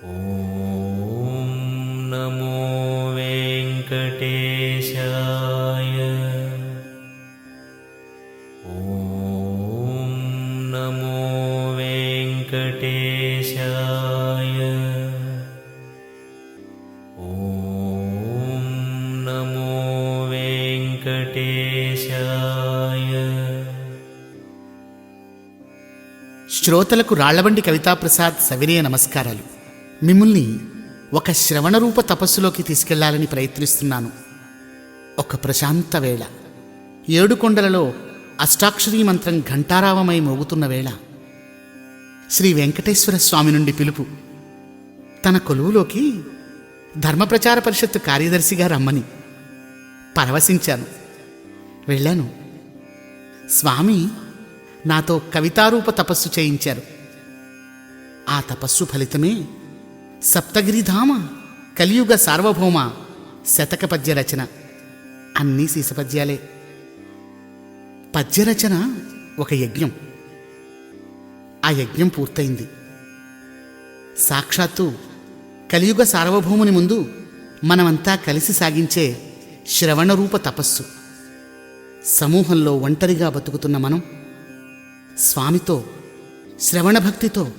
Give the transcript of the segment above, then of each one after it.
ॐ नमो वेङ्कटेशाय। ॐ नमो वेङ्कटेशाय। ॐ नमो वेङ्कटेशाय। శ్రోతలకు రాళ్లబండి కవితాప్రసాద్ సవినయ నమస్కారాలు. మిమ్మల్ని ఒక శ్రవణరూప తపస్సులోకి తీసుకెళ్లాలని ప్రయత్నిస్తున్నాను. ఒక ప్రశాంత వేళ, ఏడుకొండలలో అష్టాక్షరీ మంత్రం ఘంటారావమై మోగుతున్న వేళ, శ్రీ వెంకటేశ్వర స్వామి నుండి పిలుపు. తన కొలువులోకి ధర్మప్రచార పరిషత్తు కార్యదర్శిగా రమ్మని పరవశించాను. వెళ్ళాను. స్వామి నాతో కవితారూప తపస్సు చేయించారు. ఆ తపస్సు ఫలితమే సప్తగిరిధామ కలియుగ సార్వభౌమ శతక పద్య రచన. అన్నీ సీసపద్యాలే. పద్యరచన ఒక యజ్ఞం. ఆ యజ్ఞం పూర్తయింది. సాక్షాత్తు కలియుగ సార్వభౌముని ముందు మనమంతా కలిసి సాగించే శ్రవణరూప తపస్సు. సమూహంలో ఒంటరిగా బతుకుతున్న మనం స్వామితో శ్రవణ భక్తితో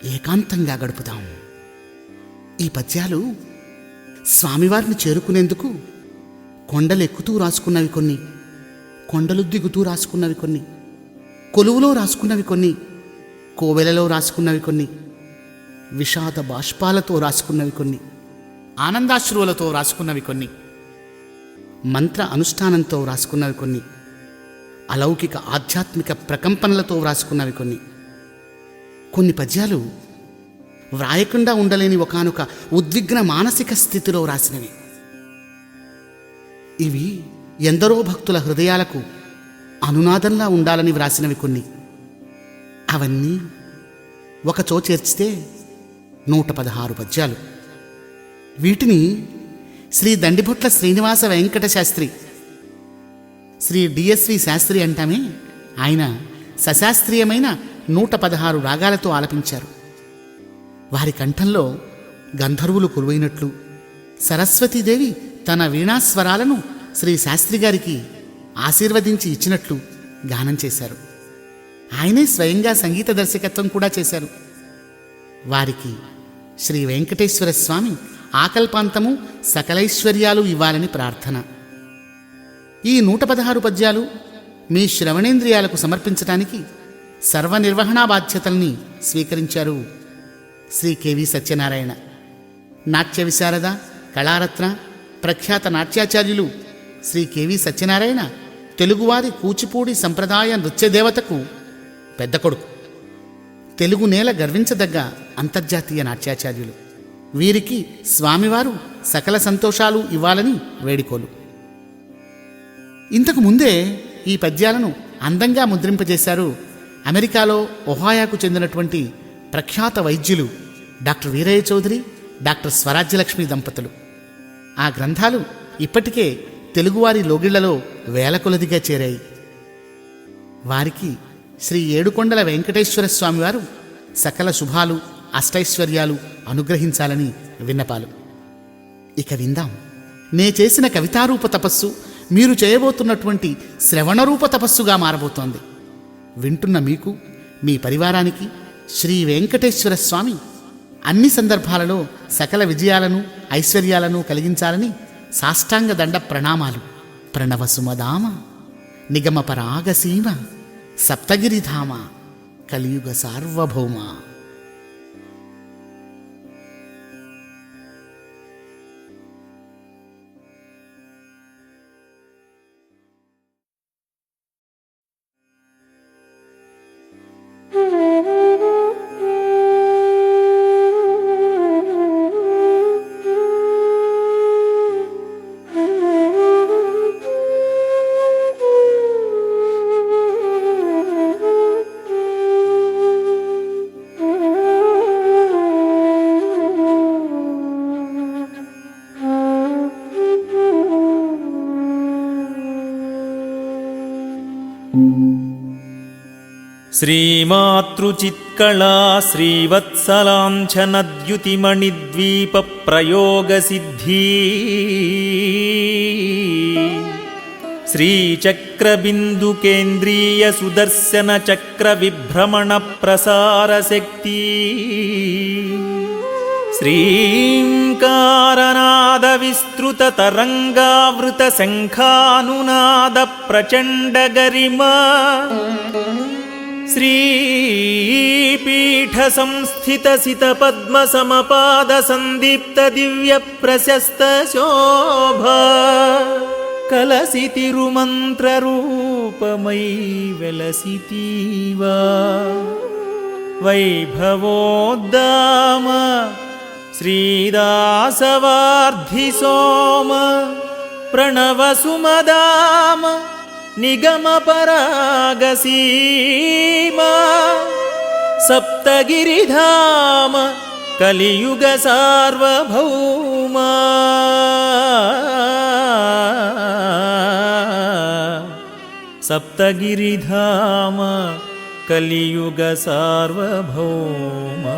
ఏకాంతంగా గడుపుతాం. ఈ పద్యాలు స్వామివారిని చేరుకునేందుకు కొండలెక్కుతూ రాసుకున్నవి కొన్ని, కొండలు దిగుతూ రాసుకున్నవి కొన్ని, కొలువులో రాసుకున్నవి కొన్ని, కోవెలలో రాసుకున్నవి కొన్ని, విషాద బాష్పాలతో రాసుకున్నవి కొన్ని, ఆనందాశ్రువులతో రాసుకున్నవి కొన్ని, మంత్ర అనుష్ఠానంతో రాసుకున్నవి కొన్ని, అలౌకిక ఆధ్యాత్మిక ప్రకంపనలతో వ్రాసుకున్నవి కొన్ని. కొన్ని పద్యాలు వ్రాయకుండా ఉండలేని ఒకానొక ఉద్విగ్న మానసిక స్థితిలో రాసినవి. ఇవి ఎందరో భక్తుల హృదయాలకు అనునాదంలా ఉండాలని వ్రాసినవి కొన్ని. అవన్నీ ఒకచో చేర్చితే 116 పద్యాలు. వీటిని శ్రీ దండిబొట్ల శ్రీనివాస వెంకట శాస్త్రి, శ్రీ డిఎస్వి శాస్త్రి అంటామే, ఆయన సశాస్త్రీయమైన 116 రాగాలతో ఆలపించారు. వారి కంఠంలో గంధర్వులు కొలువైనట్లు, సరస్వతీదేవి తన వీణాస్వరాలను శ్రీ శాస్త్రి గారికి ఆశీర్వదించి ఇచ్చినట్లు గానం చేశారు. ఆయనే స్వయంగా సంగీత దర్శకత్వం కూడా చేశారు. వారికి శ్రీ వెంకటేశ్వర స్వామి ఆకల్పాంతము సకలైశ్వర్యాలు ఇవ్వాలని ప్రార్థన. ఈ 116 పద్యాలు మీ శ్రవణేంద్రియాలకు సమర్పించడానికి సర్వనిర్వహణా బాధ్యతల్ని స్వీకరించారు శ్రీ కెవి సత్యనారాయణ. నాట్య విశారద, కళారత్న, ప్రఖ్యాత నాట్యాచార్యులు శ్రీ కెవి సత్యనారాయణ తెలుగువారి కూచిపూడి సంప్రదాయ నృత్యదేవతకు పెద్ద కొడుకు. తెలుగు నేల గర్వించదగ్గ అంతర్జాతీయ నాట్యాచార్యులు. వీరికి స్వామివారు సకల సంతోషాలు ఇవ్వాలని వేడుకోలు. ఇంతకు ముందే ఈ పద్యాలను అందంగా ముద్రింపజేశారు అమెరికాలో ఒహాయాకు చెందినటువంటి ప్రఖ్యాత వైద్యులు డాక్టర్ వీరయ్య చౌదరి, డాక్టర్ స్వరాజ్యలక్ష్మి దంపతులు. ఆ గ్రంథాలు ఇప్పటికే తెలుగువారి లోగిళ్లలో వేల కొలదిగా చేరాయి. వారికి శ్రీ ఏడుకొండల వెంకటేశ్వర స్వామివారు సకల శుభాలు అష్టైశ్వర్యాలు అనుగ్రహించాలని విన్నపాలు. ఇక విందాం. నే చేసిన కవితారూప తపస్సు మీరు చేయబోతున్నటువంటి శ్రవణరూప తపస్సుగా మారబోతోంది. వింటున్న మీకు, మీ పరివారానికి శ్రీ వెంకటేశ్వర స్వామి అన్ని సందర్భాలలో సకల విజయాలను ఐశ్వర్యాలను కలిగించాలని సాష్టాంగ దండ ప్రణామాలు. ప్రణవ సుమదామ నిగమ పరాగసీమ సప్తగిరిధామ కలియుగ సార్వభౌమ. శ్రీమాతృచిత్కళా శ్రీవత్సలాంఛనద్యుతిమణిద్వీపప్రయోగసిద్ధి శ్రీచక్రబిందుకేంద్రీయ సుదర్శన చక్రవిభ్రమణ ప్రసారశక్తి శ్రీంకారనాద విస్తృత తరంగావృత శంఖానునాద ప్రచండ గరిమా శ్రీపీఠ సంస్థిత సిత పద్మ సమపాద సందీప్త దివ్య ప్రశస్త శోభా కలసితిరుమంత్ర రూపమై వెలసితీవా వైభవోద్దామ శ్రీదాసవార్ధి సోమ ప్రణవ సుమదామ నిగమ పరాగసీమా సప్తగిరిధామ కలియుగ సార్వభౌమా సప్తగిరిధామ కలియుగ సార్వభౌమా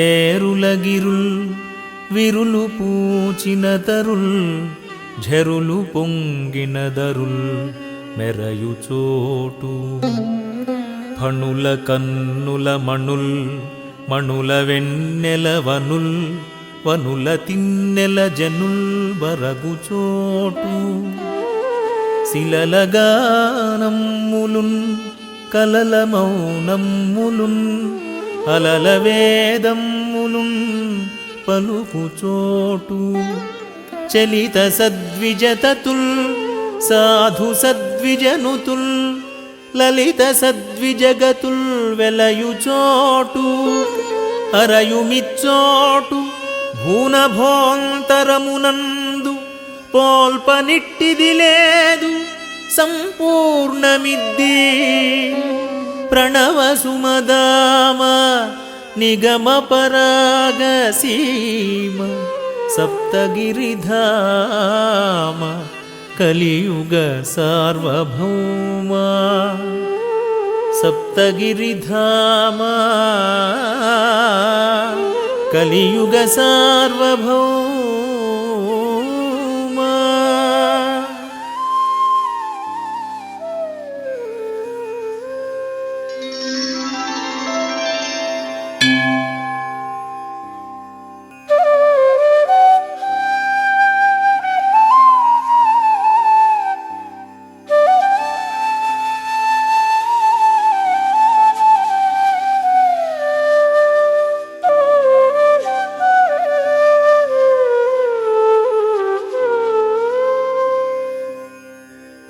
సురలతేరులగిరుల్ విరులు పూచిన తరుల్ ఝరులు పొంగిన దరుల్ మెరయుచోటు ఫణుల కన్నుల మణుల్ మణుల వెన్నెల వనుల్ వనుల తిన్నెల జనుల్ బరగుచోటు శిలల గానమ్ములున్ కలల మౌనమ్ములున్ అలల వేదమ్ములున్ పలుకుచోటు చలిత సద్విజతతుల్ సాధు సద్విజనుతుల్ లలిత సద్విజగతుల్ వెలయుచోటు అరయుమిచ్చోటు భూనభోంతరమునందు పోల్పనిట్టిది లేదు సంపూర్ణమిద్ది ప్రణవ సుమదామ నిగమ పరాగసీమ సప్తగిరిధామ కలియుగ సార్వభౌమా సప్తగిరిధామ కలియుగ సార్వభౌమా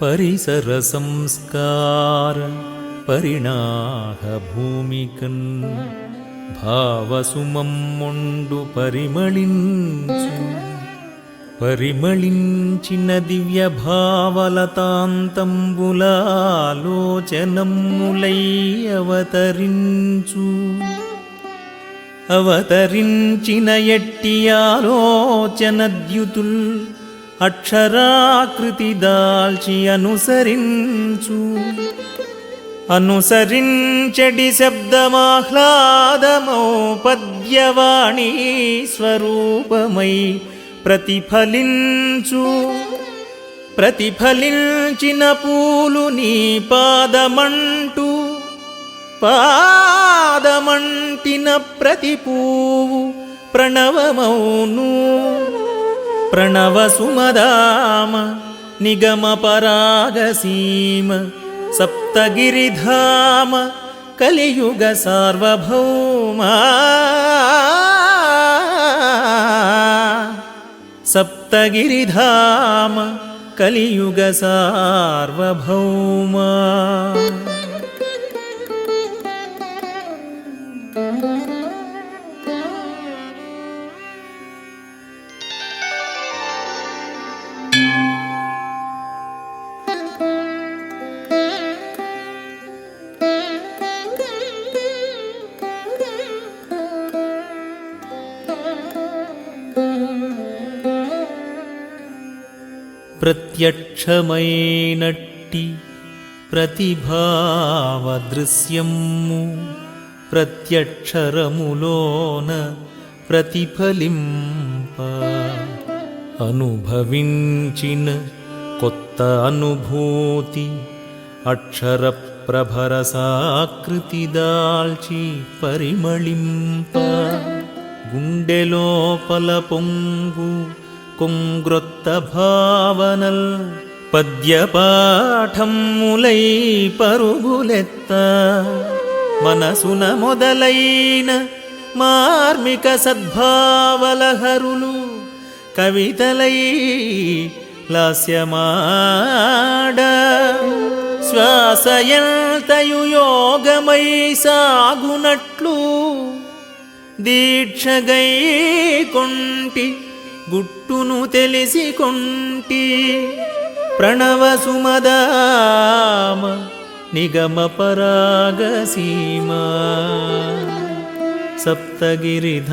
పరిసర సంస్కార పరిణాహ భూమికన్ భావసుమమ్ముండు పరిమళించిన దివ్య భావలతాంతంబులాలోచనమ్ములై అవతరించిన ఎట్టి ఆలోచనద్యుతుల్ అక్షరాకృతి దాల్చి అనుసరించడి శబ్దమాహ్లాదమౌ పద్యవాణీ స్వరూపమై ప్రతిఫలించిన పూలు నీ పాదమంటిన ప్రతి పువ్వు ప్రణవమౌను ప్రణవ సుమదామ నిగమ పరాగసీమ సప్తగిరిధామ కలియుగ సార్వభౌమా సప్తగిరిధామ కలియుగ సార్వభౌమా ప్రత్యక్షమైనట్టి ప్రతిభావదృశ్యము ప్రత్యక్షరములోన ప్రతిఫలింప అనుభవించిన కొత్త అనుభూతి అక్షర ప్రభరసాకృతి దాల్చి పరిమళింప గుండెలోపల పొంగు కొంగ్రొత్త భావనల్ పద్యపాఠములై పరుగులెత్త మనసున మొదలైన మార్మిక సద్భావలహరులు కవితలై లాస్యమాడ శ్వాసయంతయు యోగమై సాగునట్లు దీక్షగై కొంటి గుట్టును తెలిసి కొంటి ప్రణవ సుమదామ నిగమ పరాగసీమా సప్తగిరిధామ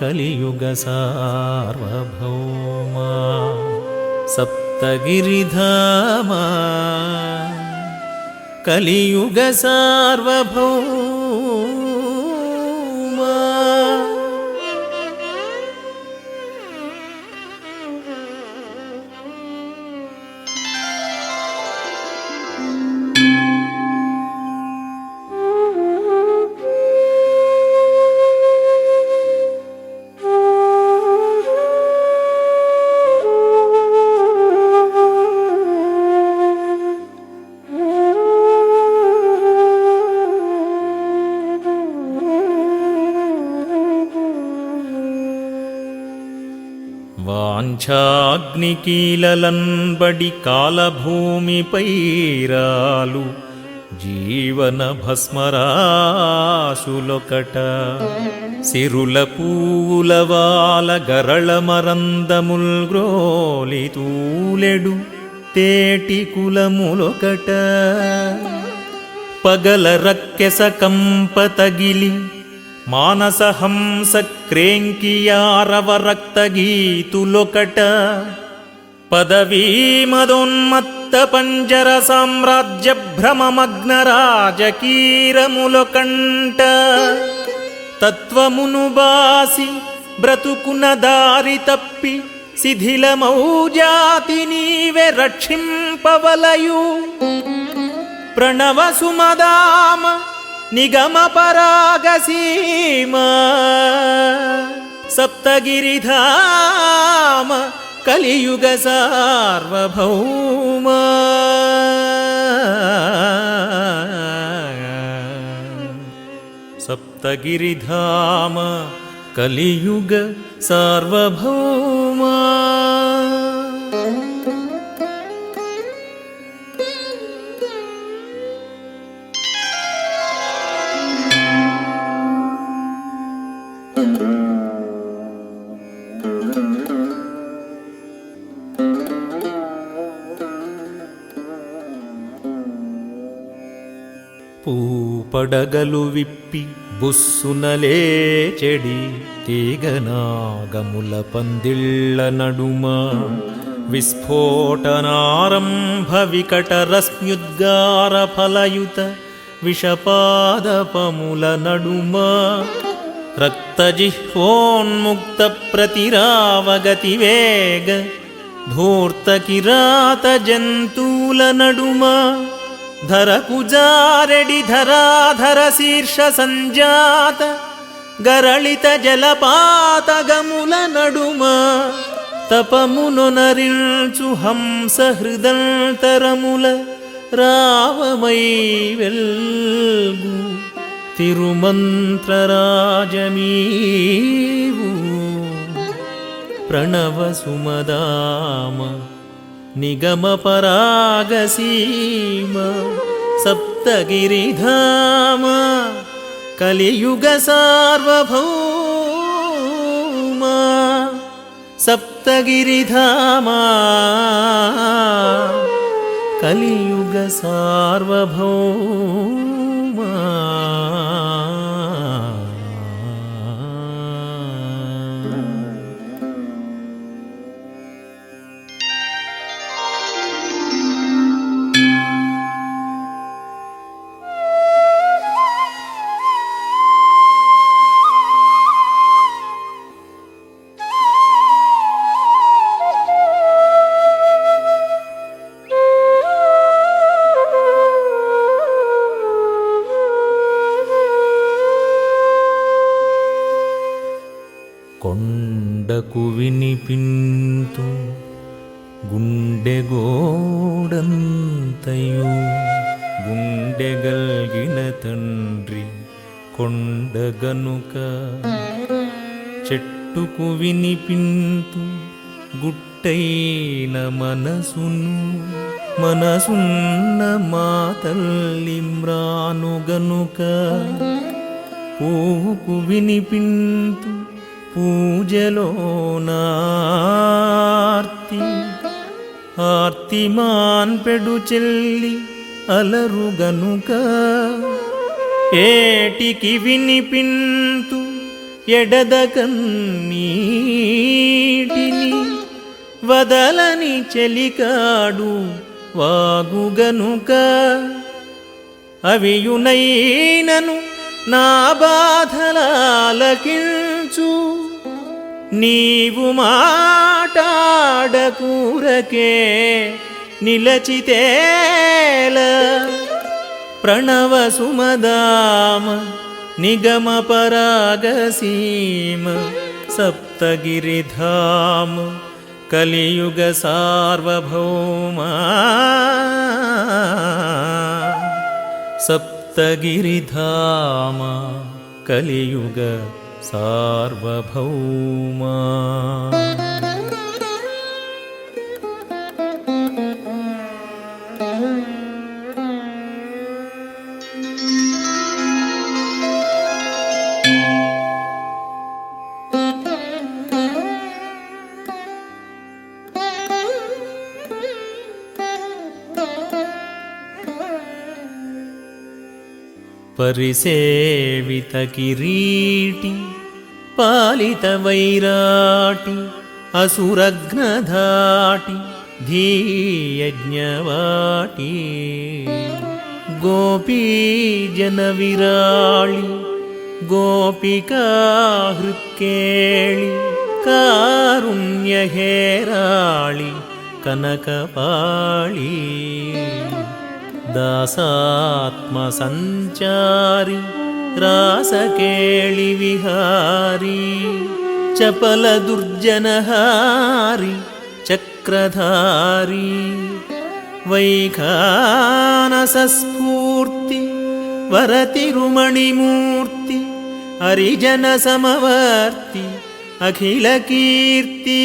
కలియుగ సార్వభౌమా సప్తగిరిధామ కలియుగ సార్వభౌమా. వాంఛాగ్నికీలలంబడి కాలభూమిపై రాలు జీవన భస్మరాశులొకట సిరుల పూల వాల గరళ మరందముల్ గ్రోలి తూలెడు తేటి కులములొకట పగల రక్కెస కంప తగిలి మానసహంస క్రేంకియారవ రక్తగీతులొకట పదవీ మదోన్మత్త పంజర సామ్రాజ్య భ్రమమగ్న రాజకీరములొకంట తత్వమును బాసి బ్రతుకున దారి తప్పి శిథిలమౌ జాతి నీవే రక్షింపవలయు ప్రణవ సుమదామ నిగమ పరాగసీమా సప్తగిరిధామ కలియుగ సార్వభౌమా. సప్తగిరిధామ కలియుగ సార్వభౌమా. పూపడగలు విప్పి బుస్సునలేచెడి తీగనాగముల పందిళ్ళ నడుమ విస్ఫోటనారంభ వికట రశ్మ్యుద్గార ఫలయుత విషపాదపముల నడుమ రక్తజిహ్వోన్ముక్త ప్రతిరావగతి వేగ ధూర్త కిరాత జంతువుల నడుమ ధరకుజారెడి ధరాధర శీర్ష సంజాత గరళిత జలపాత గముల నడుమ తపమునొనరించు హంస హృదంతరముల రావమై వెల్గు తిరుమంత్రరాజమీవు ప్రణవ సుమదామ నిగమ పరాగసీమా సప్తగిరిధామ కలియుగ సార్వభౌమా సప్తగిరిధామ కలియుగ సార్వభౌమా. వినిపింతు గుండెగోడంతయు గుండెగల్గిన తండ్రి కొండగనుక చెట్టుకు వినిపింతు గుట్టైన మనసున్న మా తల్లి మ్రానుగనుక పువ్వుకు వినిపింతు పూజలో నార్తి ఆర్తి మాన్పెడు చెల్లి అలరుగనుక ఏటికి వినిపింతు ఎడద కన్నీటిని వదలని చెలికాడు వాగుగనుక అవియునైనను నా బాధలాలకించు నీవు మాటాడకూరకే నిలచితేల ప్రణవ సుమదామ నిగమ పరాగసీమ సప్తగిరిధామ కలియుగ సార్వభౌమా సప్తగిరిధామ కలియుగ సార్వభౌమా పరిసేవిత కిరీటి పాలిత వైరాటి అసురఘ్నధాటి ధీయజ్ఞవాటి గోపీజన విరాళి గోపికా హృత్కేళి కారుణ్యహేరాళి కనకపాళి దాసాత్మ సంచారి రాసకేళి విహారీ చపల దుర్జనహారి చక్రధారి వైఖానస స్ఫూర్తి వరతిరుమణిమూర్తి హరిజన సమవర్తి అఖిల కీర్తి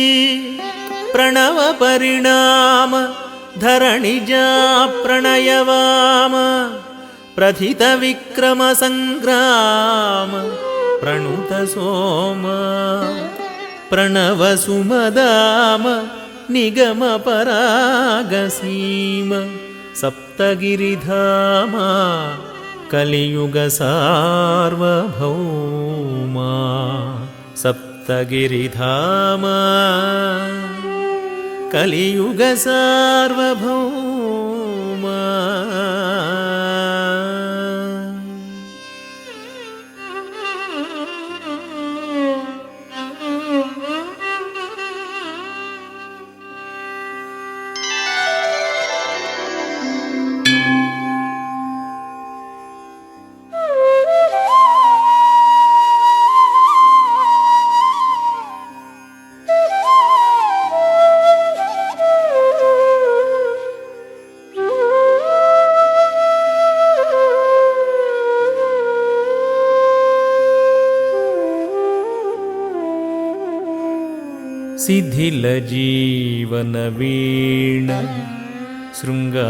ప్రణవ పరిణామ ధరణిజా ప్రణయవామ ప్రథిత విక్రమ సంగ్రామ ప్రణుత సోమ ప్రణవ సుమదామ నిగమ పరాగసీమ సప్తగిరిధామ కలియుగ సార్వభౌమా సప్తగిరిధామ కలియుగ సార్వభౌమా శిథిల జీవన వీణ శృంగార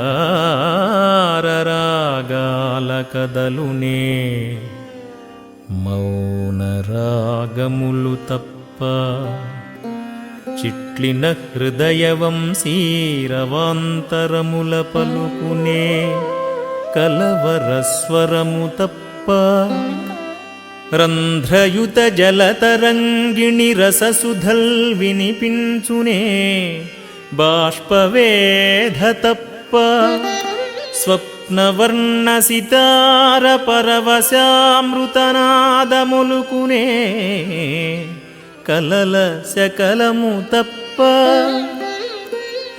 రాగాల కదలునే మౌన రాగములు తప్ప చిట్లిన హృదయవంశీరవాంతరముల పలుకునే కలవరస్వరము తప్ప రంధ్రయుత జలతరంగిణి రససుధల్ వినిపించునే బాష్పవేధ తప్ప స్వప్నవర్ణ సితార పరవశామృతనాదములుకునే కలల శకలము తప్ప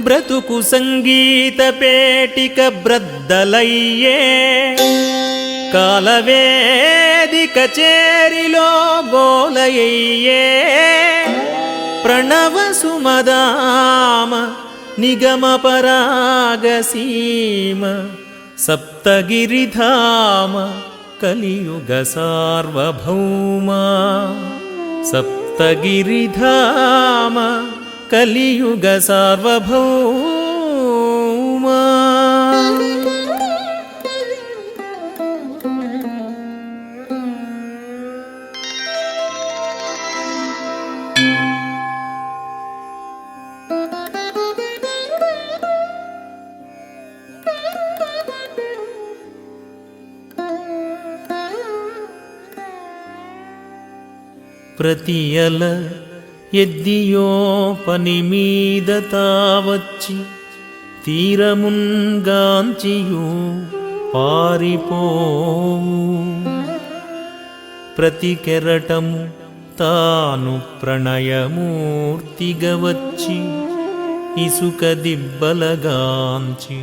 బ్రతుకు సంగీత పేటిక బ్రద్దలయ్యే కాలవేదిక చేరిలో గోలయ్యే ప్రణవసుమదామ నిగమపరాగసీమ సప్తగిరిధామ కలియుగ సార్వభౌమా సప్తగిరిధామ కలియుగ సార్వభౌమా. ప్రతియల ఎద్దియో పని మీద తావచ్చి తీరమున్గాంచియు పారిపోవు ప్రతి కెరటము తాను ప్రణయమూర్తిగవచ్చి ఇసుక దిబ్బలగాంచి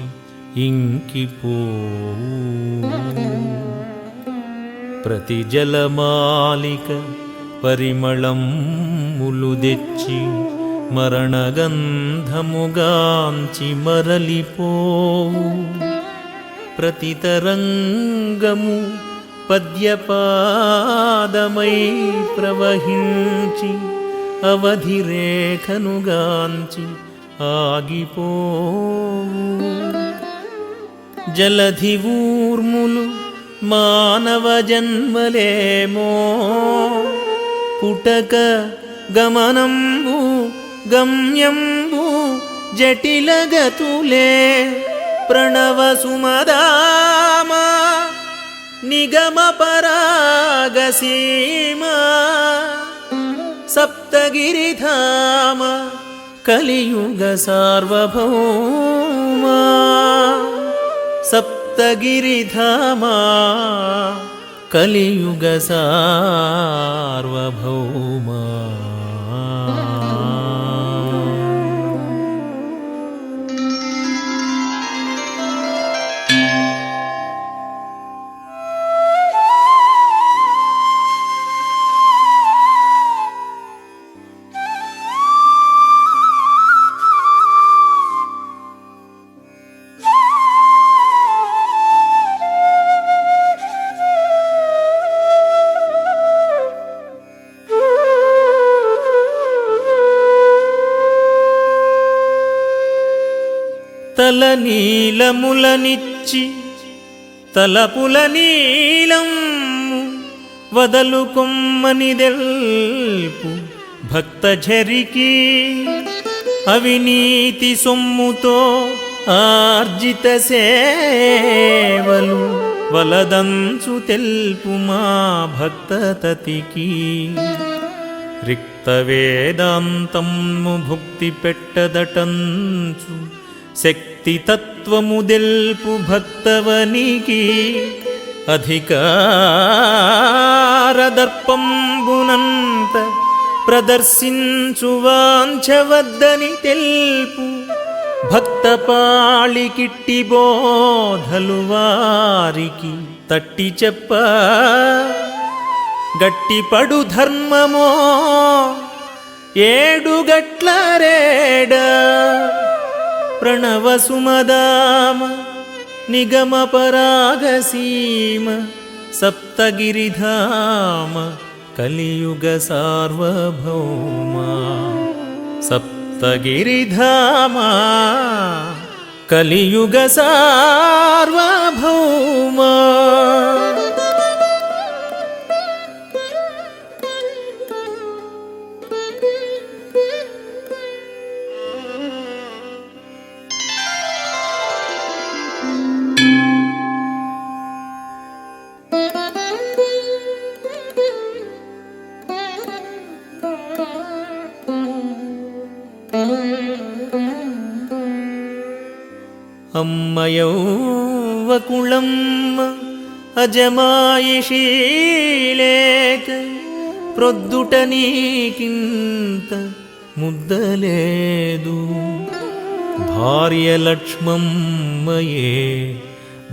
ఇంకిపోవు ప్రతి జలమాలిక పరిమళములు తెచ్చి మరణగంధముగాంచి మరలిపోవు ప్రతి తరంగము పద్యపాదమై ప్రవహించి అవధిరేఖనుగాంచి ఆగిపోవు జలధి ఊర్ములు మానవ జన్మలేమో పుటక గమనంబు గమ్యంబు జటిలగతులే ప్రణవసుమదామ నిగమపరాగసీమ సప్తగిరిధామ కలియుగ సార్వభౌమా సప్తగిరిధామ కలియుగ సార్వభౌమా. తల నీలములనిచ్చి తలపుల నీలం వదలుకొమ్మనిదెల్పు భక్తఝరికి అవినీతి సొమ్ముతో ఆర్జిత సేవలు వలదంచు తెల్పు మా భక్తతతికి రిక్త వేదాంతము భుక్తి పెట్టదటంచు శక్తి తత్వము దెల్పు భక్తవనికి అధికారదర్పంబునంత ప్రదర్శించు వాంఛవద్దని తెల్పు భక్తపాళికిట్టి బోధలు వారికి తట్టి చెప్ప గట్టిపడు ధర్మమో ఏడుగట్ల రేడ ప్రణవసుమదామ నిగమపరాగసీమ సప్తగిరిధామ కలియుగ సార్వభౌమా సప్తగిరిధామ కలియుగ సార్వభౌమా. అమ్మయౌవకుళమ్మ అజమాయిషీలేక ప్రొద్దుట నీకింత ముద్దలేదు భార్య లక్ష్మమ్మయే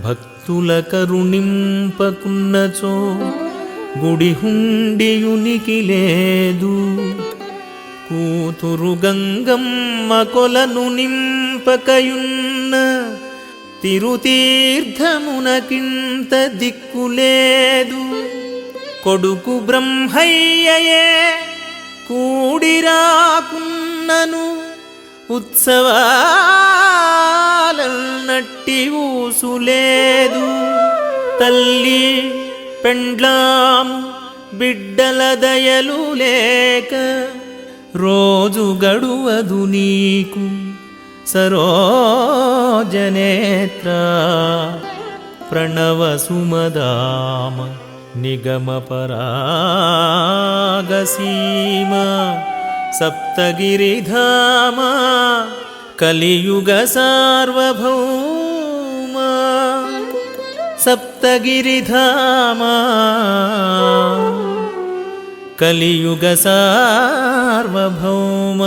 భక్తుల కరుణింపకున్నచో గుడి హుండియునికి లేదు కూతురు గంగమ్మ కొలను నింపకయున్న తిరుతీర్థమునకింత దిక్కులేదు. కొడుకు బ్రహ్మయ్యయే కూడిరాకున్నను ఉత్సవాలన్నట్టి ఊసులేదు. తల్లి పెండ్లాము బిడ్డల దయలు లేక రోజు గడువదు నీకు సరోజనేత్ర. ప్రణవ సుమదామ నిగమ పరాగసీమ సప్తగిరిధామ కలియుగ సార్వభౌమ. సప్తగిరిధామ కలియుగ సార్వభౌమ.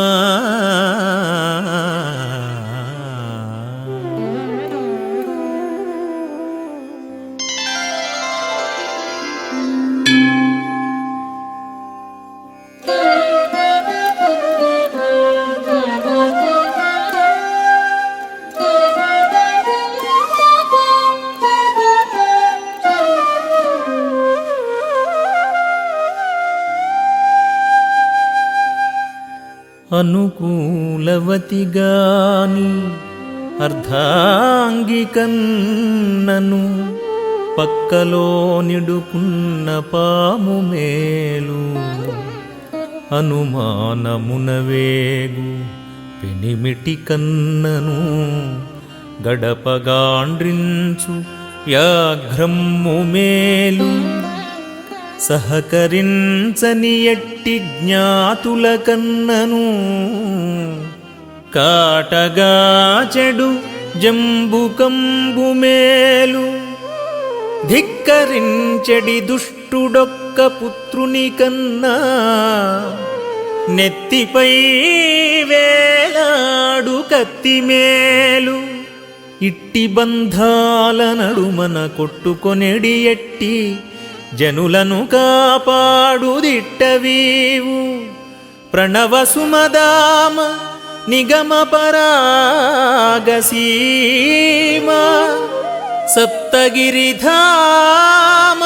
అనుకూలవతిగాని అర్ధాంగికన్నను పక్కలో నిడుకున్న పాము మేలు. అనుమానమునవేగు పెనిమిటి కన్నను గడపగాండ్రించు వ్యాఘ్రమ్ము మేలు. సహకరించని ఎట్టి జ్ఞాతుల కన్నను కాటగా చెడు జంబుకంబు మేలు. ధిక్కరించెడి దుష్టుడొక్క పుత్రుని కన్నా నెత్తిపై వేలాడు కత్తి మేలు. ఇట్టి బంధాల నడుమన కొట్టుకొనెడి ఎట్టి జనులను కాపాడుదిట్టవీవు. ప్రణవ సుమదామ నిగమ పరాగసీమ సప్తగిరిధామ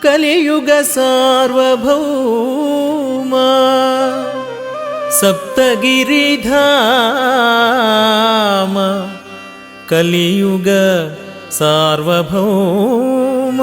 కలియుగ సార్వభౌమ. సప్తగిరిధామ కలియుగ సార్వభౌమ.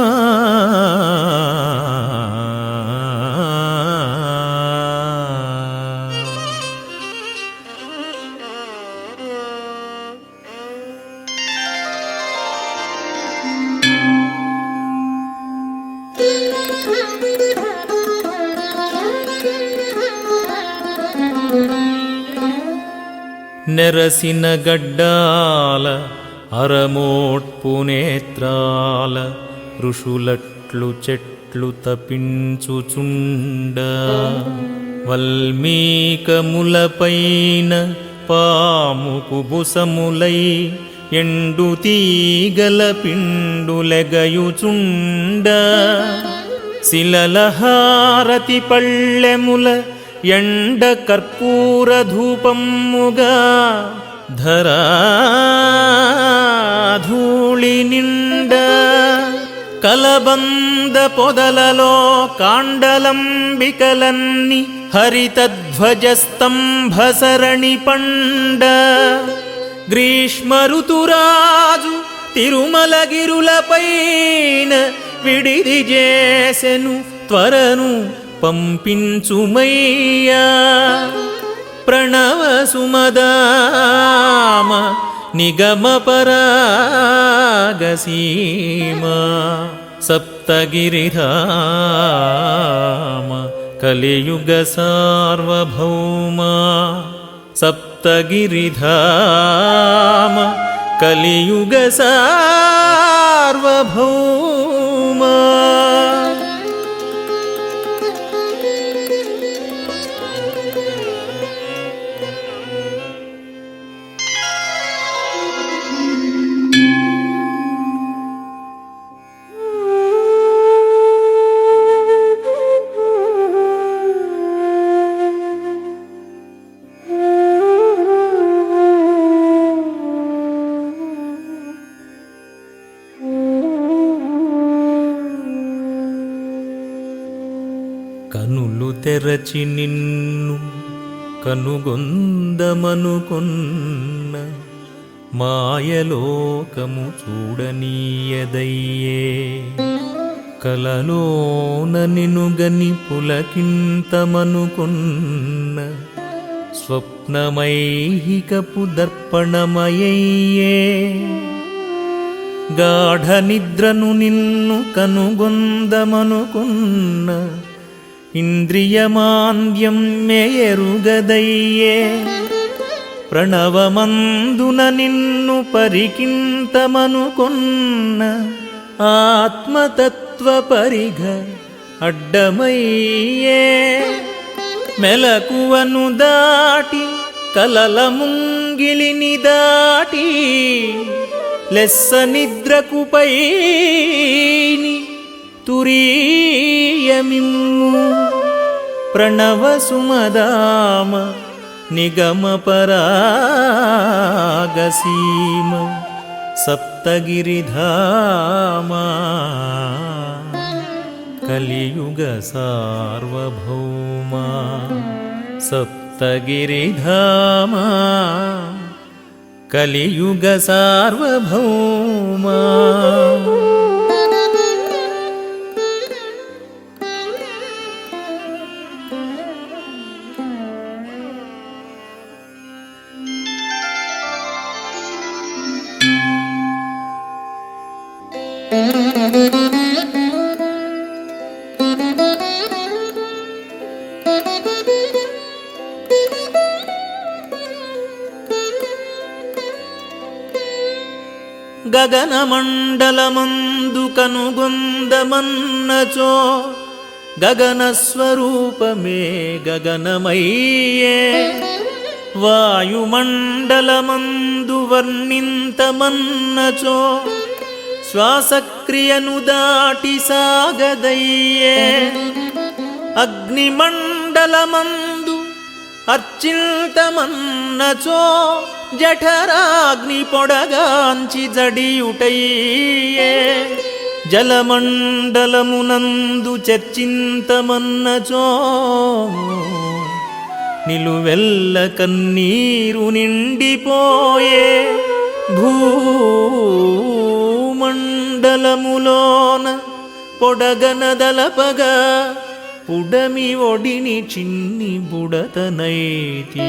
నెరసిన గడ్డాల అరమోట్పు నేత్రాల ఋషులట్లు చెట్లు తపించుచుండ. వల్మీకములపైన పాము కుబుసములై ఎండు తీగల పిండులెగయుచుండ. శిలలహారతి పళ్ళెముల ఎండ కర్పూర ధూపముగా ధరాధూళి నిండ. కలబంద పొదలలో కాండలంబికలన్ని హరితధ్వజస్తంభ సరణి పండ. గ్రీష్మ ఋతురాజు తిరుమలగిరులపైన విడిది చేసెను త్వరను పంపించుమయ్యా. ప్రణవ సుమదామ నిగమ పరాగసీమ సప్తగిరిధామ కలియుగ సార్వభౌమ. సప్తగిరిధామ కలియుగ సార్వభౌమ. తెరచి నిన్ను కనుగొందమనుకొన్న మాయలోకము చూడనీయదయ్యే కలలోన నినుగని పులకింతమనుకొన్న స్వప్నమైహికపు దర్పణమయ్యే గాఢ నిద్రను నిన్ను కనుగొందమనుకున్న ఇంద్రియమాంద్యం మేయరుగదయ్యే ప్రణవమందున నిన్ను పరికింతమనుకొన్న ఆత్మతత్వ పరిఘ అడ్డమయ్యే మెలకువను దాటి కలల ముంగిలిని దాటి లెస్స నిద్రకు పైని తురీయమిమ్ము ప్రణవ సుమదామ నిగమ పరాగసీమ సప్తగిరిధామా కలియుగ సార్వభౌమా సప్తగిరిధామా కలియుగ సార్వభౌమా గగనమండలమందు కనుగొందమన్నచో గగన స్వరూపమే గగనమయ్యే వాయుమండలమందు వర్ణింతమన్నచో శ్వాసక్రియను దాటి సాగదయ్యే అగ్నిమండలమందు అర్చింతమన్నచో జఠరాగ్ని పొడగాంచి జడియుటయ్యే జలమండలమునందు చర్చింతమన్నచో నిలువెల్ల కన్నీరు నిండిపోయే భూమండలములోన పొడగనదలపగా పుడమి ఒడిని చిన్ని బుడతనైతి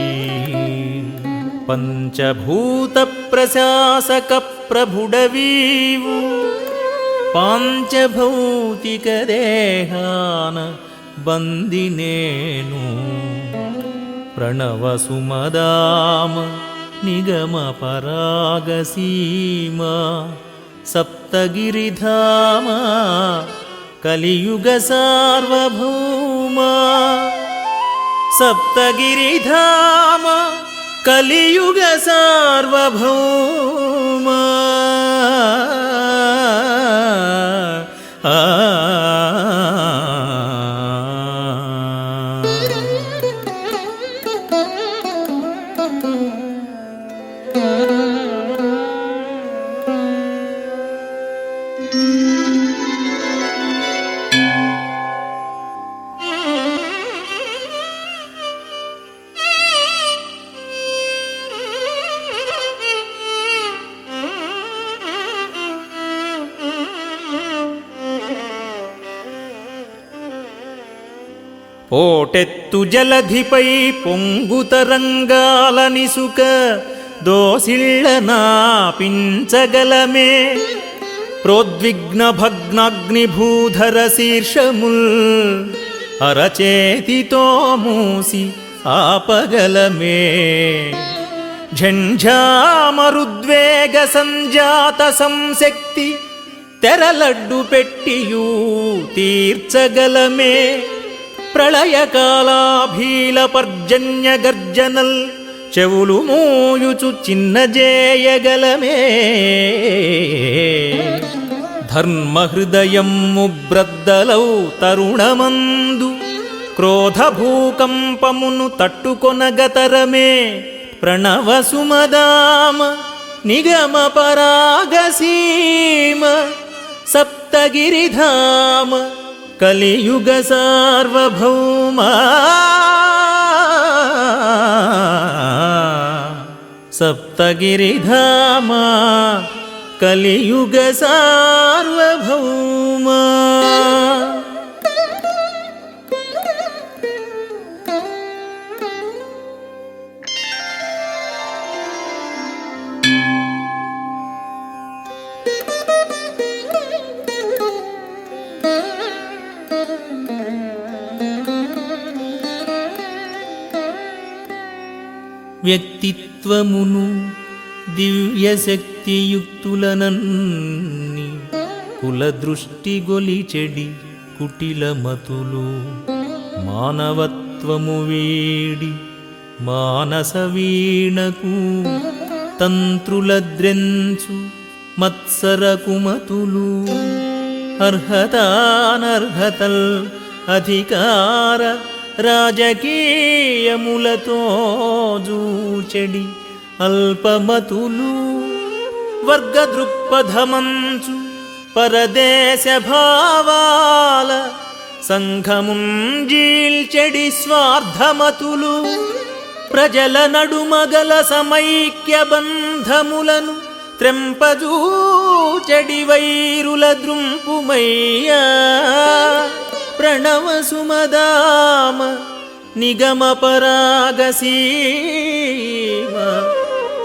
పంచభూత ప్రశాసక ప్రభుడవీవు పాంచభౌతిక దేహాన బందినేను ప్రణవ సుమదామ నిగమ పరాగసీమ సప్తగిరిధామా కలియుగ సార్వభౌమా సప్తగిరిధామా కలియుగ సార్వభౌమా పోటెత్తు జలధిపై పొంగుతరంగాల నిసుక దోసిళ్ళ నాపించగలమే ప్రోద్విగ్న భగ్నాగ్నిభూధర శీర్షముల్ అరచేతితో మూసి ఆపగలమే ఝంఝామరుద్వేగ సంజాత సంశక్తి తెరలడ్డు పెట్టియూ తీర్చగలమే ప్రళయకాలాభీల పర్జన్య గర్జనల్ చెవులు మోయుచు చిన్నజేయగలమే ధర్మహృదయము బ్రద్దలౌ తరుణమందు క్రోధ భూకంపమును తట్టుకొనగతరమే ప్రణవ సుమదామ నిగమ పరాగసీమ సప్తగిరిధామ కలియుగ సార్వభౌమా సప్తగిరిధామా కలియుగ సార్వభౌమా. వ్యక్తిత్వమును దివ్యశక్తియుక్తులనన్ని కులదృష్టి గొలిచెడి కుటిలమతులు మానవత్వము వీడి మానస వీణకు తంత్రులద్రెంచు మత్సరకుమతులు అర్హతానర్హతల్ అధికార రాజకీయములతో జూచెడి అల్పమతులు వర్గ దృక్పథమంచు పరదేశ భావాల సంఘముంజీల్చెడి స్వార్థమతులు ప్రజల నడుమగల సమైక్య బంధములను త్రెంపజూచెడి వైరుల ద్రుంపుమయ్యా. ప్రణవ సుమదామ నిగమ పరాగసీమ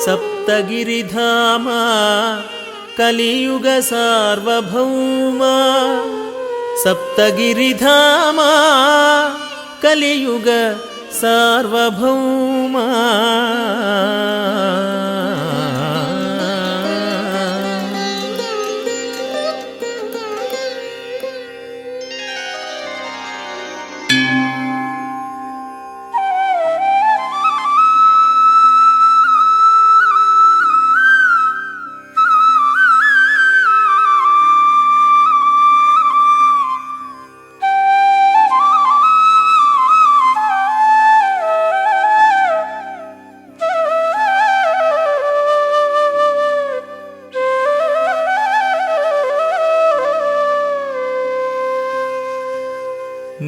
సప్తగిరిధామ కలియుగ సార్వభౌమ సప్తగిరిధామ కలియుగ సార్వభౌమ.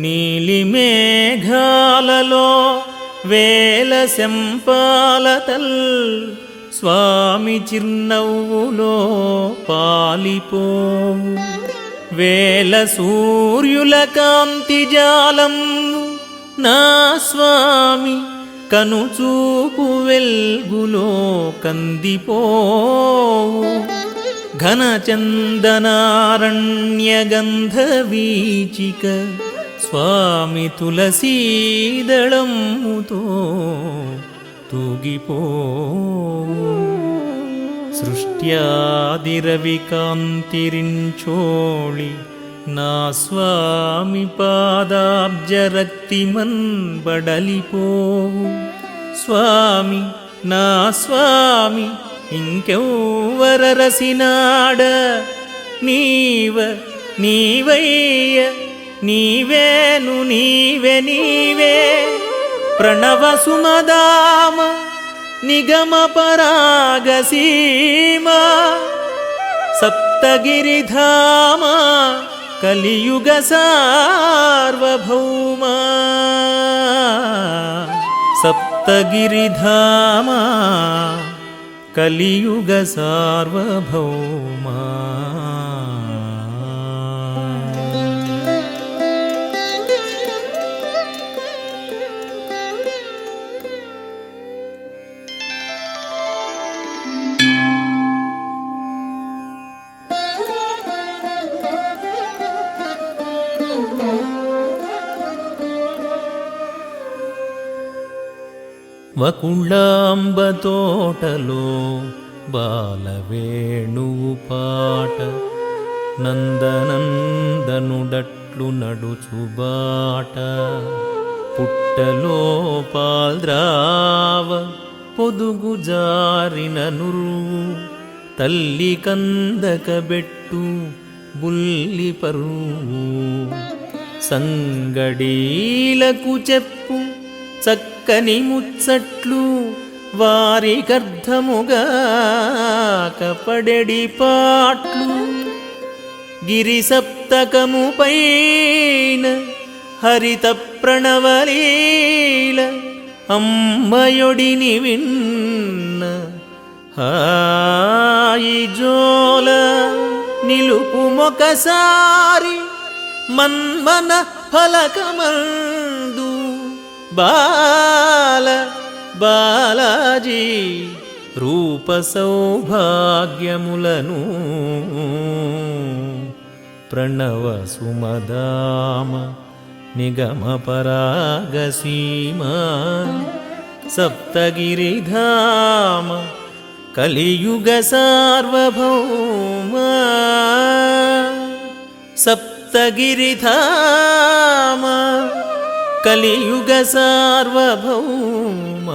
నీలి మేఘాలలో వేల శంపాలతల్ స్వామి చిరునవ్వులో పాలిపోవు వేల సూర్యుల కాంతి జాలం నా స్వామి కనుచూపు వెల్గులో కందిపోవు ఘనచందనారణ్య గంధ వీచిక స్వామి తులసీదళముతో తూగిపోవు సృష్ట్యాదిరవికాంతిరించోళి నా స్వామి పాదాబ్జరక్తిమన్ బడలిపోవు స్వామి నా స్వామి ఇంకెవ్వరరసినాడ నీవ నీవయ్య నీవేను నీవే నీవే ప్రణవ సుమదామ నిగమ పరాగసీమ సప్తగిరిధామ కలియుగ సార్వభౌమ సప్తగిరిధామ కలియుగ సార్వభౌమ. వకుళాంబ తోటలో బాలవేణువు పాట నందనందనుడట్లు నడుచుబాట పుట్టలో పాల్ద్రావ పొదుగు జారిన నురువు తల్లి కందకబెట్టు బుల్లి పరువు సంగడీలకు చెప్పు చక్కని ముచ్చట్లు వారికర్థముగా కపడెడి పాట్లు గిరి సప్తకముపై హరిత ప్రణవలీల అమ్మయొడిని విన్న హాయి జోల నిలుపుమొకసారి మన్మన ఫలకమందు బాల బాలాజీ రూప సౌభాగ్యములను ప్రణవ సుమదామ నిగమ పరాగసీమా సప్తగిరిధామ కలియుగ సార్వభౌమ సప్తగిరిధామ కలియుగ సార్వభౌమ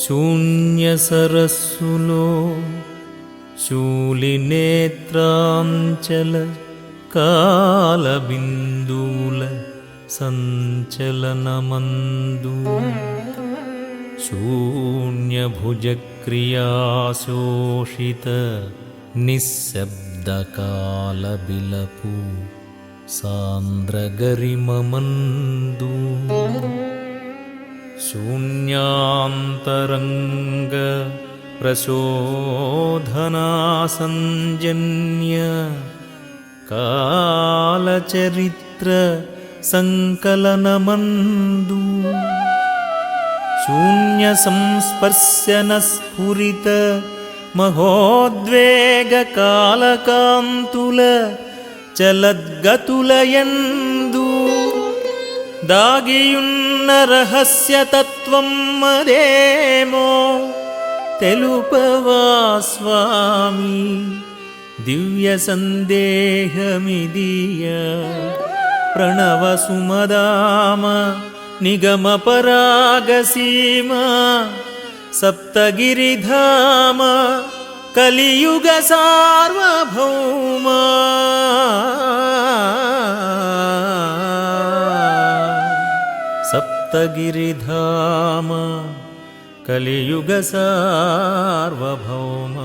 శూన్య సరస్సులో శూలినేత్రాంచల కాలబిందువుల సంచలనమందు శూన్య భుజక్రియాశోషిత నిశ్శబ్ద కాలబిలపు సాంద్రగరిమమందు శూన్యాంతరంగ ప్రశోధనాసంజన్య కాలచరిత్ర సంకలనమందు శూన్య సంస్పర్శన స్ఫురిత మహోద్వేగ కాలకాంతుల చలద్గతులయందు దాగియున్న రహస్యతత్వం మరేమో తెలుపవా స్వామి దివ్య సందేహమిదియ ప్రణవ సుమదామ నిగమ పరాగసీమ సప్తగిరిధామ కలియుగ సార్వభౌమ సప్తగిరిధామ కలియుగ సార్వభౌమ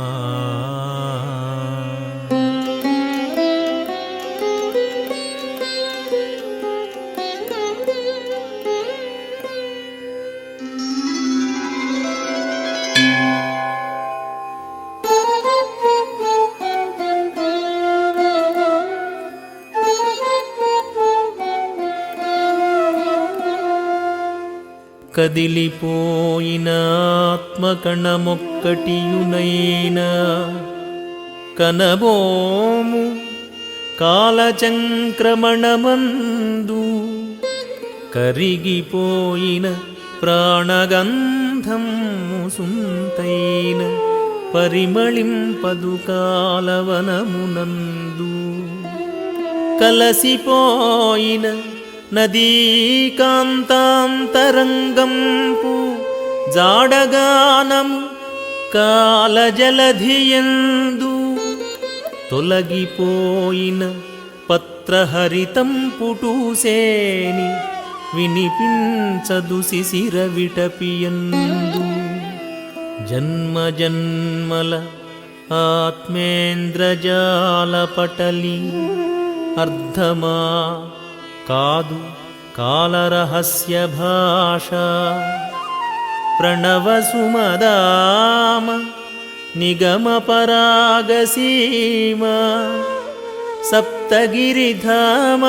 కదిలిపోయిన ఆత్మకణమొక్కటియునైన కనబోము కాలచంక్రమణమందు కరిగిపోయిన ప్రాణగంధము సుంతైన పరిమళింపదు కాలవనమునందు కలసిపోయిన నదీకాంతాంతరంగంపు జాడగానము కాలజలధియందు తొలగిపోయిన పత్రహరితం పుటూసేని వినిపించదు శిశిర విటపియందు జన్మ జన్మల ఆత్మేంద్రజాలపటలి అర్ధమా కాదు కాలరహస్య భాష ప్రణవ సుమదామ నిగమ పరాగసీమ సప్తగిరిధామ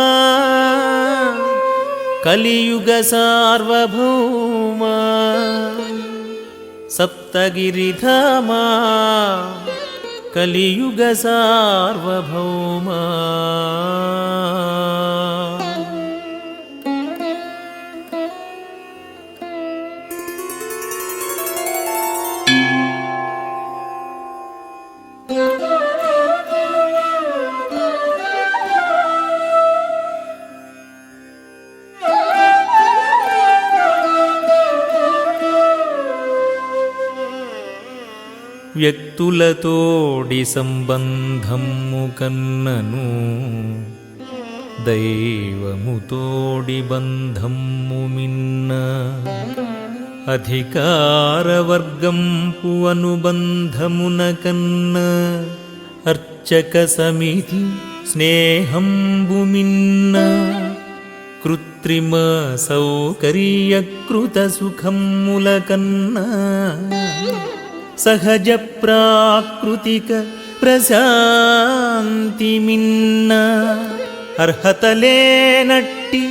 కలియుగ సార్వభౌమ సప్తగిరిధామా కలియుగ సార్వభౌమా వ్యక్తులతోడి సంబంధము కన్నను దైవముతోడి బంధము మిన్న అధికార వర్గంపు అనుబంధమున కన్న అర్చక సమితి స్నేహంబు మిన్న కృత్రిమ సౌకర్యకృత సుఖముల కన్నా సహజ ప్రాకృతిక ప్రశాంతి మిన్న అర్హతలేనట్టి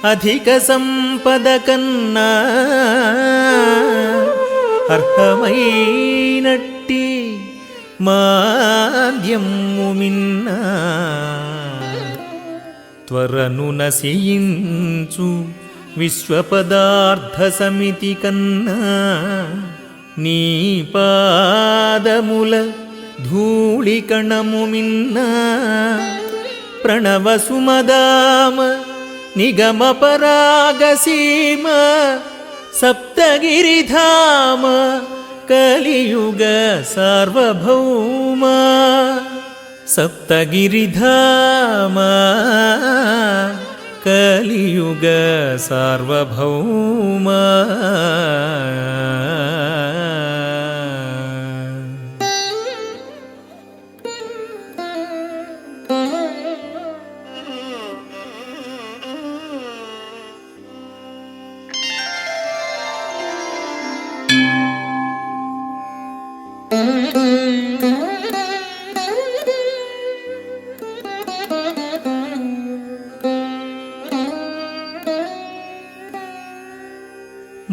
అధిక సంపద కన్నా అర్హమైనట్టి మాద్యము మిన్న త్వరను నశించు విశ్వపదార్థ సమితి కన్నా నీ పాదముల ధూళికణము మిన్న ప్రణవ సుమదామ నిగమ పరాగసీమ సప్తగిరిధామ కలియుగ సార్వభౌమ సప్తగిరిధామ కలియుగ సార్వభౌమ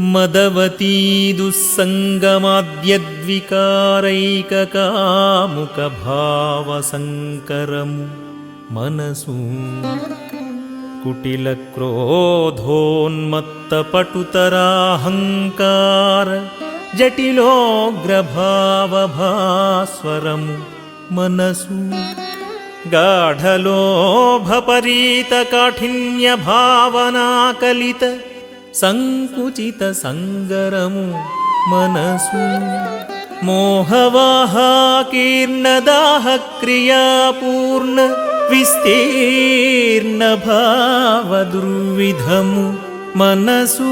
మదవతీ దుస్సంగమాద్యద్వికారైకకాముక భావ సంకరము మనసు కుటిల క్రోధోన్మత్త పటుతరాహంకార జటిలోగ్రభావ భాస్వరము మనసు గాఢలోభపరీత కాఠిన్య భావనాకలిత సంకుచిత సంగరము మనసు మోహవాహాకీర్ణదాహ క్రియాపూర్ణ విస్తీర్ణ భావ దుర్విధము మనసు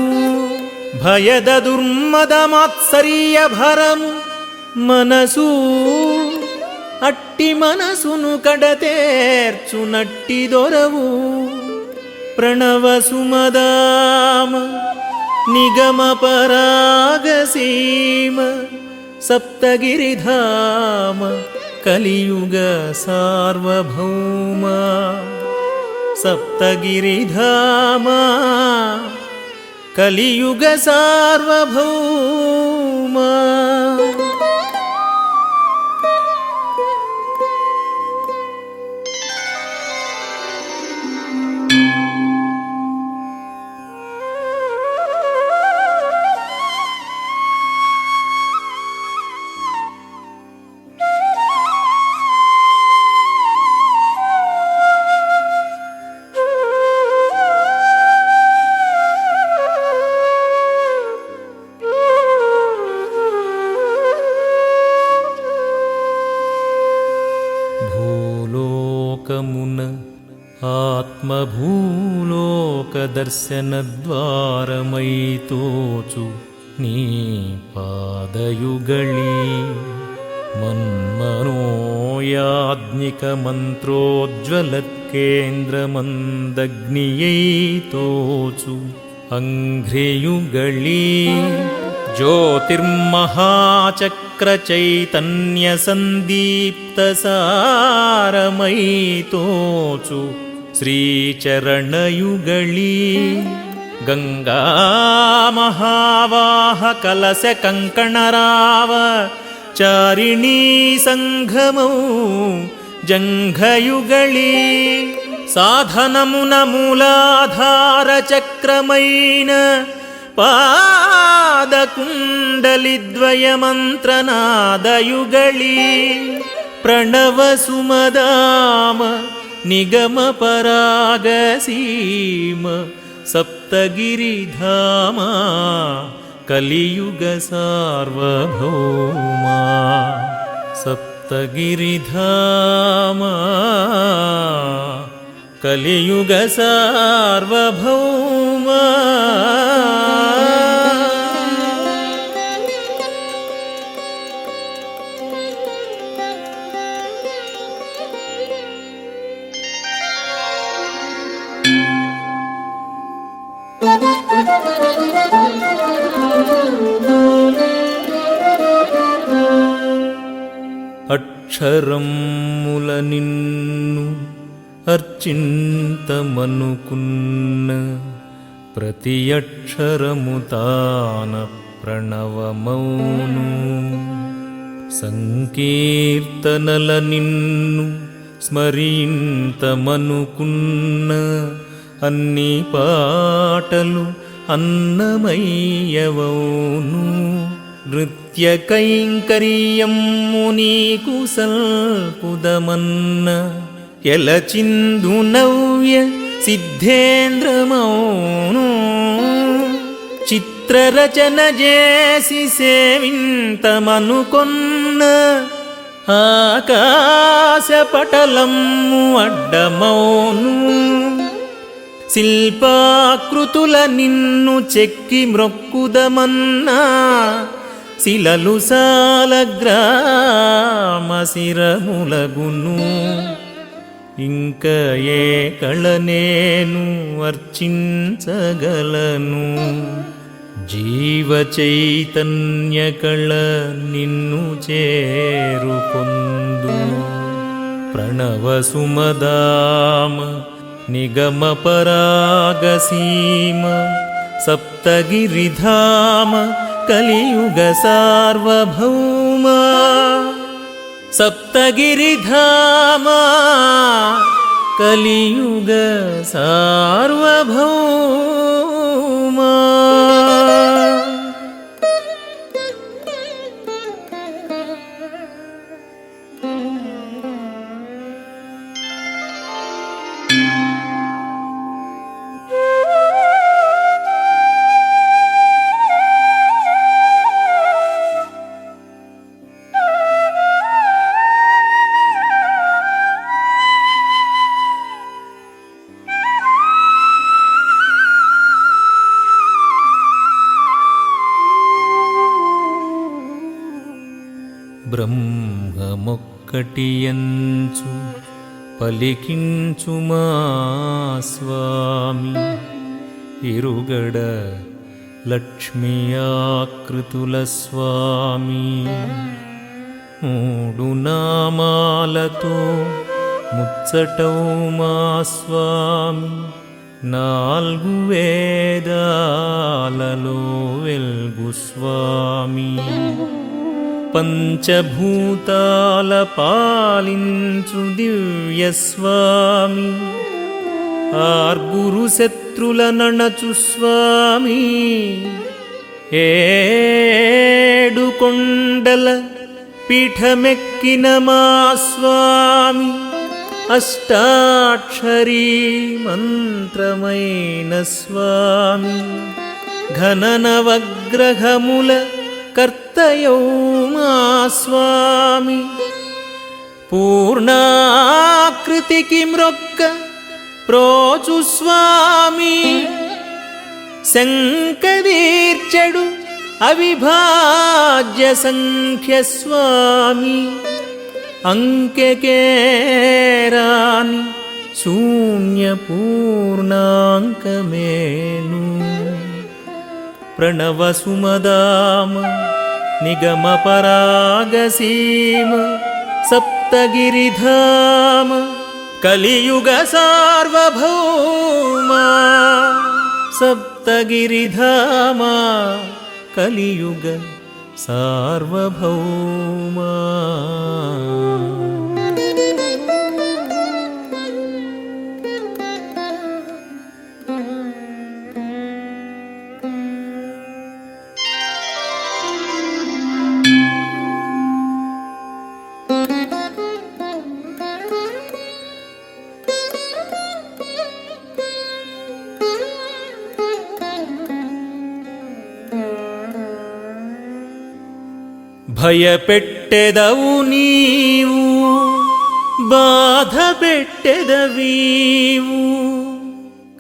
భయద దుర్మదమాత్సర్య భరము మనసు అట్టి మనసును కడతేర్చునట్టి దొరవు ప్రణవ సుమదామ నిగమ పరాగసీమ సప్తగిరిధామ కలియుగ సార్వభౌమ సప్తగిరిధామ కలియుగ సార్వభౌమ భూలోకమున ఆత్మభూలోక దర్శనద్వారమై తోచు నీ పాదయుగళి మన్మనోయాజ్ఞిక మంత్రోజ్వలత్కేంద్రమందగ్నియై తోచు అంఘ్రియుగళి జ్యోతిర్మహాచక్ర చైతన్య సందీప్త సారమై తోచు శ్రీచరణయుగళి గంగా మహావాహ కలశ కంకణరావ చారిణీ సంఘమౌ జంఘయుగళీ సాధనమున మూలాధార చక్రమైన పాదకుండలిద్వయమంత్రనాదయుగళీ ప్రణవ సుమదామ నిగమ పరాగసీమ సప్తగిరిధామ కలియుగ సార్వభౌమా సప్తగిరిధామ కలియుగ సార్వభౌమా అక్షరముల నిన్ను అర్చింతమనుకున్న ప్రతి అక్షరము తాన ప్రణవమౌను సంకీర్తనల నిన్ను స్మరింతమనుకున్న అన్ని పాటలు అన్నమయ్యవౌను నృత్య కైంకర్యము నీకు సల్పుదమన్న ఎలచిందు నవ్య సిద్ధేంద్రమౌను చిత్రరచన చేసి సేవింతమనుకొన్న ఆకాశపటలము అడ్డమౌను శిల్పాకృతుల నిన్ను చెక్కి మ్రొక్కుదమన్నా శిలలు సాలగ్రామ శిరములగును ఇంక ఏ కళ నేను అర్చించగలను జీవ చైతన్య కళ నిన్ను చేరుకొందు ప్రణవ సుమదామ నిగమ పరాగసీమ సప్తగిరిధామ కలియుగ సార్వభౌమా సప్తగిరిధామ కలియుగ సార్వభౌమా బ్రహ్మమొక్కటియంచు పలికించుమా స్వామి ఇరుగడ లక్ష్మీ ఆకృతుల స్వామి మూడు నామాలతో ముచ్చటౌ మా స్వామి నాలుగు వేదాలలో వెల్గు స్వామి పంచభూతాల పాలించు దివ్య స్వామి ఆర్గురు శత్రుల నణచు స్వామి ఏడు కొండల పీఠమెక్కిన మా స్వామి అష్టాక్షరీ మంత్రమైన స్వామి ఘన నవగ్రహముల కర్తయౌ మా స్వామి పూర్ణాకృతికి మ్రొక్క ప్రోచు స్వామి శంకదీర్చడు అవిభాజ్య సంఖ్య స్వామి అంకెకేరాని శూన్య పూర్ణాంకమేను ప్రణవ సుమదామ నిగమ పరాగసీమ సప్తగిరిధామ కలియుగ సార్వభౌమా సప్తగిరిధామ సప్తగిరిధామా కలియుగ సార్వభౌమా. భయపెట్టెదవు నీవు, బాధ పెట్టెదవీవు,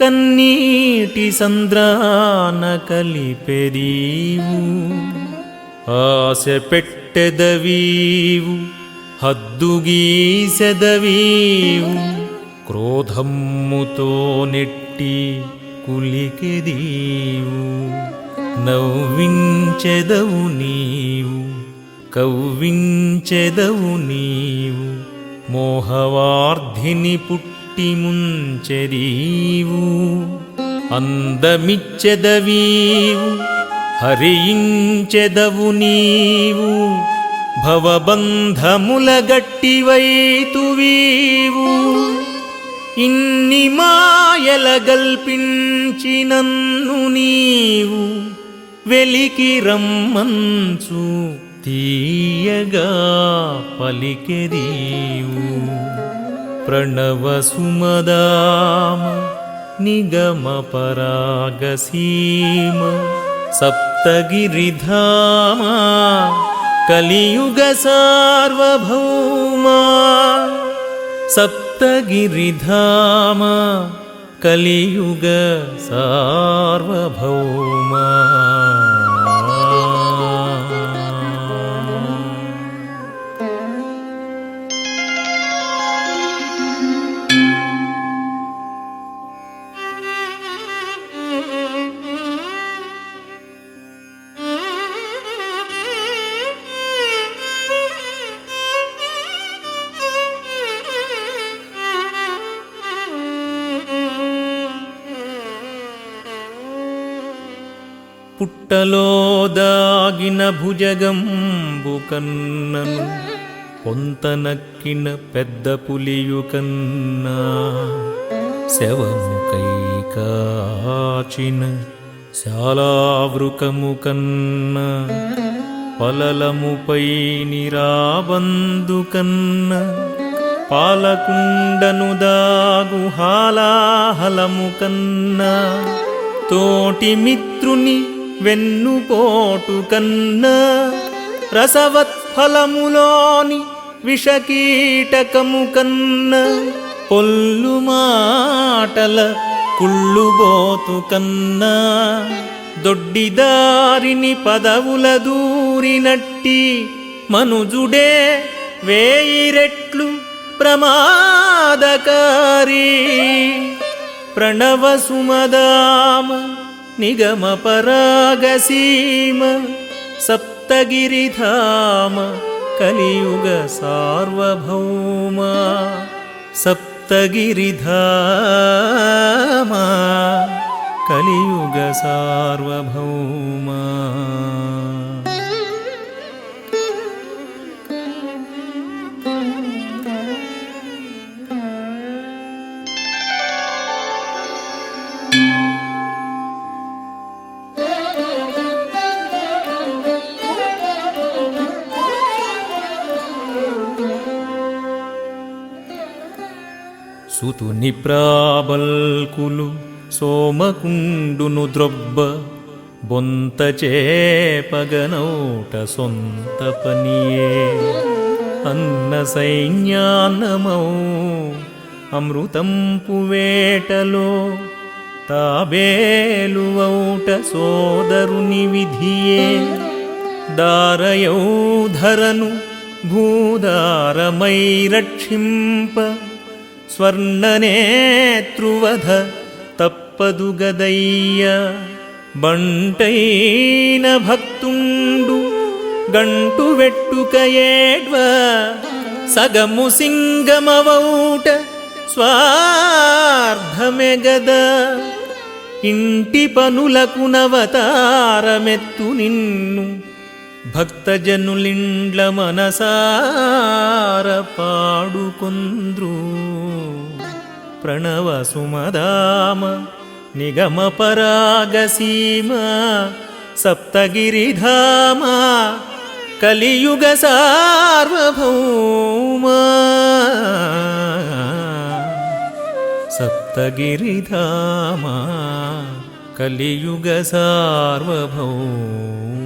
కన్నీటి సంద్రాన కలిపెదీవు. ఆశ పెట్టెదవీవు, హద్దుగీసెదవీవు, క్రోధమ్ముతో నెట్టి కులికెదీవు. నవ్వించెదవు నీవు, కవ్వించెదవు నీవు, మోహవార్ధిని పుట్టి ముంచెదీవు. అందమిచ్చెదవీవు, హరించెదవు నీవు, భవబంధముల గట్టివైతువీవు. ఇన్ని మాయల గల్పించి నన్ను నీవు వెలికి రమ్మంచు తీయగా పలికెదీవు. ప్రణవ సుమదామ నిగమ పరాగసీమ సప్తగిరిధామా కలియుగ సార్వభౌమా. సప్తగిరిధామా కలియుగ సార్వభౌమా. పుట్టలో దాగిన భుజగంబు కన్నను, పొంతనక్కిన పెద్ద పులియు కన్నా, శవముకై కాచిన శాలావృకము కన్నా, పలలముపై నిరాబందు కన్నా, పాలకుండను దాగు హాలాహలము కన్నా, తోటి మిత్రుని వెన్నుపోటు కన్నా, రసవత్ఫలములోని విషకీటకము కన్నా, పొల్లు మాటల కుళ్ళుబోతు కన్నా, దొడ్డిదారిని పదవుల దూరినట్టి మనుజుడే వేయి రెట్లు ప్రమాదకారి. ప్రణవ సుమదామ నిగమ పరాగసీమ సప్తగిరిధామ కలియుగ సార్వభౌమా. సప్తగిరిధామ కలియుగ సార్వభౌమా. సుతుని ప్రాబల్కులు సోమకుండును ద్రొబ్బ, బొంత చేపగనౌట సొంత పనియే. అన్న సైన్యాన్నమౌ అమృతంపు వేటలో, తాబేలువౌట సోదరుని విధియే. దారయౌధరను భూదారమై రక్షింప, స్వర్ణనేత్రువధ తప్పదు గదయ్య. బంటైన భక్తుండు గంటు వెట్టుక ఏడ్వ, సగము సింగమవౌట స్వార్థమే గద. ఇంటి పనులకు నవతారమెత్తు నిన్ను భక్తజనులిండ్ల మనసార పాడుకొంద్రు. ప్రణవ సుమదామ నిగమ పరాగసీమ సప్తగిరిధామ కలియుగ సార్వభౌమ. సప్తగిరిధామ కలియుగ సార్వభౌమ.